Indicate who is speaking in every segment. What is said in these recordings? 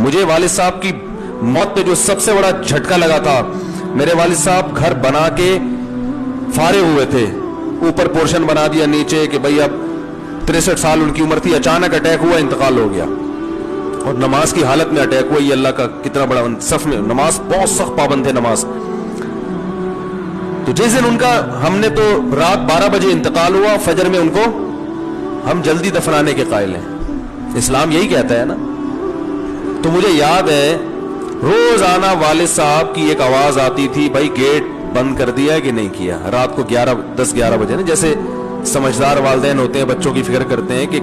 Speaker 1: مجھے والد صاحب کی موت پہ جو سب سے بڑا جھٹکا لگا تھا، میرے والد صاحب گھر بنا کے فارغ ہوئے تھے، اوپر پورشن بنا دیا نیچے کہ بھئی اب 63 سال ان کی عمر تھی، اچانک اٹیک ہوا، انتقال ہو گیا، اور نماز کی حالت میں اٹیک ہوا. یہ اللہ کا کتنا بڑا صف میں نماز، بہت سخت پابند ہے نماز. تو جس دن ان کا، ہم نے تو رات 12 بجے انتقال ہوا، فجر میں ان کو ہم جلدی دفنانے کے قائل ہیں. اسلام یہی کہتا ہے نا. تو مجھے یاد ہے روزانہ والد صاحب کی ایک آواز آتی تھی، بھائی گیٹ بند کر دیا ہے کہ نہیں کیا. رات کو 10-11 بجے نا، جیسے سمجھدار والدین ہوتے ہیں بچوں کی فکر کرتے ہیں کہ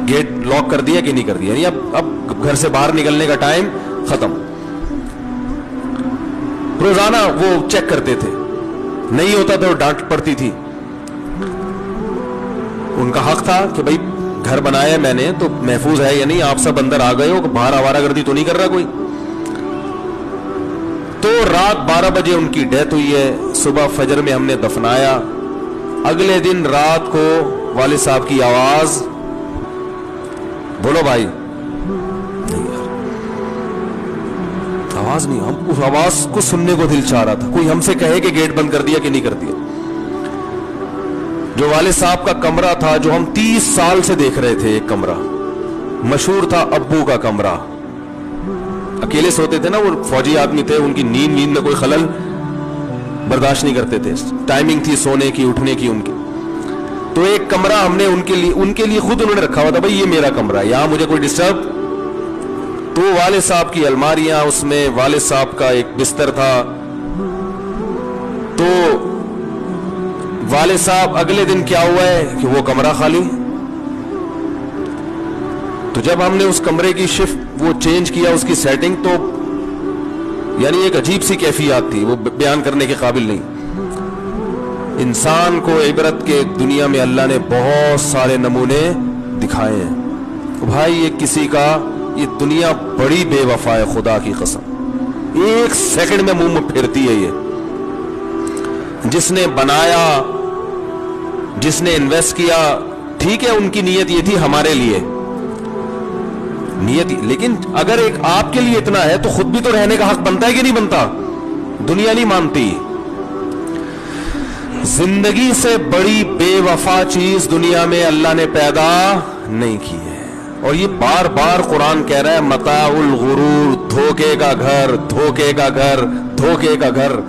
Speaker 1: گیٹ لاک کر دیا کہ نہیں کر دیا، یعنی اب گھر سے باہر نکلنے کا ٹائم ختم. روزانہ وہ چیک کرتے تھے، نہیں ہوتا تو ڈانٹ پڑتی تھی. ان کا حق تھا کہ بھائی گھر بنایا میں نے تو محفوظ ہے یا نہیں، آپ سب اندر آ گئے ہو، باہر آوارہ گردی تو نہیں کر رہا کوئی. تو رات 12 بجے ان کی ڈیتھ ہوئی ہے. صبح فجر میں ہم نے دفنایا. اگلے دن رات کو والد صاحب کی آواز، بولو بھائی، آواز نہیں. ہم اس آواز کو سننے کو دل چاہ رہا تھا. کوئی ہم سے کہے کہ گیٹ بند کر دیا کہ نہیں کر دیا. جو والد صاحب کا کمرہ تھا، جو ہم 30 سال سے دیکھ رہے تھے، ایک کمرہ مشہور تھا ابو کا کمرہ. اکیلے سوتے تھے نا، وہ فوجی آدمی تھے، ان کی نیند میں کوئی خلل برداشت نہیں کرتے تھے. ٹائمنگ تھی سونے کی اٹھنے کی ان کی. تو ایک کمرہ ہم نے ان کے لیے خود انہوں نے رکھا ہوا تھا، بھائی یہ میرا کمرہ ہے، یہاں مجھے کوئی ڈسٹرب. تو والد صاحب کی الماریاں، اس میں والد صاحب کا ایک بستر تھا. تو والد صاحب اگلے دن کیا ہوا ہے کہ وہ کمرہ خالی. تو جب ہم نے اس کمرے کی شفٹ وہ چینج کیا، اس کی سیٹنگ، تو یعنی ایک عجیب سی کیفیات تھی، وہ بیان کرنے کے قابل نہیں. انسان کو عبرت کے دنیا میں اللہ نے بہت سارے نمونے دکھائے ہیں. بھائی یہ کسی کا، یہ دنیا بڑی بے وفا ہے، خدا کی قسم. ایک سیکنڈ میں منہ میں پھرتی ہے. یہ جس نے بنایا، جس نے انویسٹ کیا، ٹھیک ہے ان کی نیت یہ تھی ہمارے لیے نیت، لیکن اگر ایک آپ کے لیے اتنا ہے تو خود بھی تو رہنے کا حق بنتا ہے کہ نہیں بنتا. دنیا نہیں مانتی. زندگی سے بڑی بے وفا چیز دنیا میں اللہ نے پیدا نہیں کی ہے. اور یہ بار بار قرآن کہہ رہا ہے متاع الغرور، دھوکے کا گھر، دھوکے کا گھر، دھوکے کا گھر.